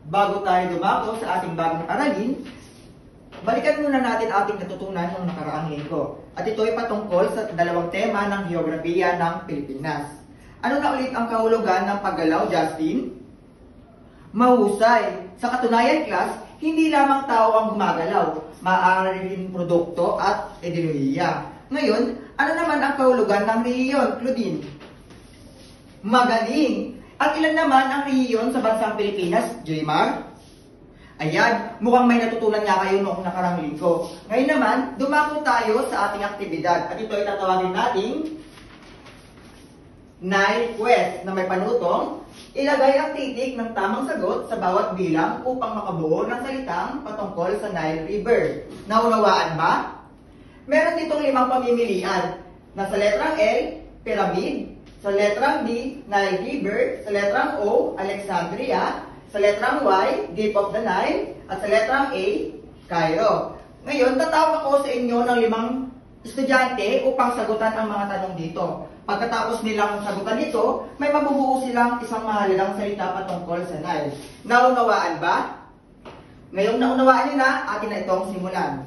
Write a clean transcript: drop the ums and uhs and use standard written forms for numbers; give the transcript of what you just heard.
Bago tayo dumako sa ating bagong aralin, balikan muna natin ating natutunan noong nakaraang linggo. At ito ay patungkol sa dalawang tema ng geografiya ng Pilipinas. Ano na ulit ang kahulugan ng paggalaw, Justin? Mahusay. Sa katunayan, class, hindi lamang tao ang gumagalaw, maaari rin produkto at ideolohiya. Ngayon, ano naman ang kahulugan ng rehiyon, Claudine? Magaling. At ilan naman ang rehiyon sa bansang Pilipinas, Jmar? Ayan, mukhang may natutunan nga kayo noong nakarang linggo. Ngayon naman, dumako tayo sa ating aktibidad. At ito ay tatawagin nating Nile Quest na may panutong ilagay ang titik ng tamang sagot sa bawat bilang upang makabuo ng salitang patungkol sa Nile River. Naunawaan ba? Meron ditong 5 pamimilian na sa letrang L, Pyramid, sa letrang D, Nile River, sa letrang O, Alexandria, sa letrang Y, Deep of the Nile, at sa letrang A, Cairo. Ngayon, tatawag ako sa inyo ng 5 estudyante upang sagutan ang mga tanong dito. Pagkatapos nilang sagutan ito, may mabubuo silang isang mahalagang salita patungkol sa Nile. Naunawaan ba? Ngayong naunawaan nyo na, atin na itong simulan.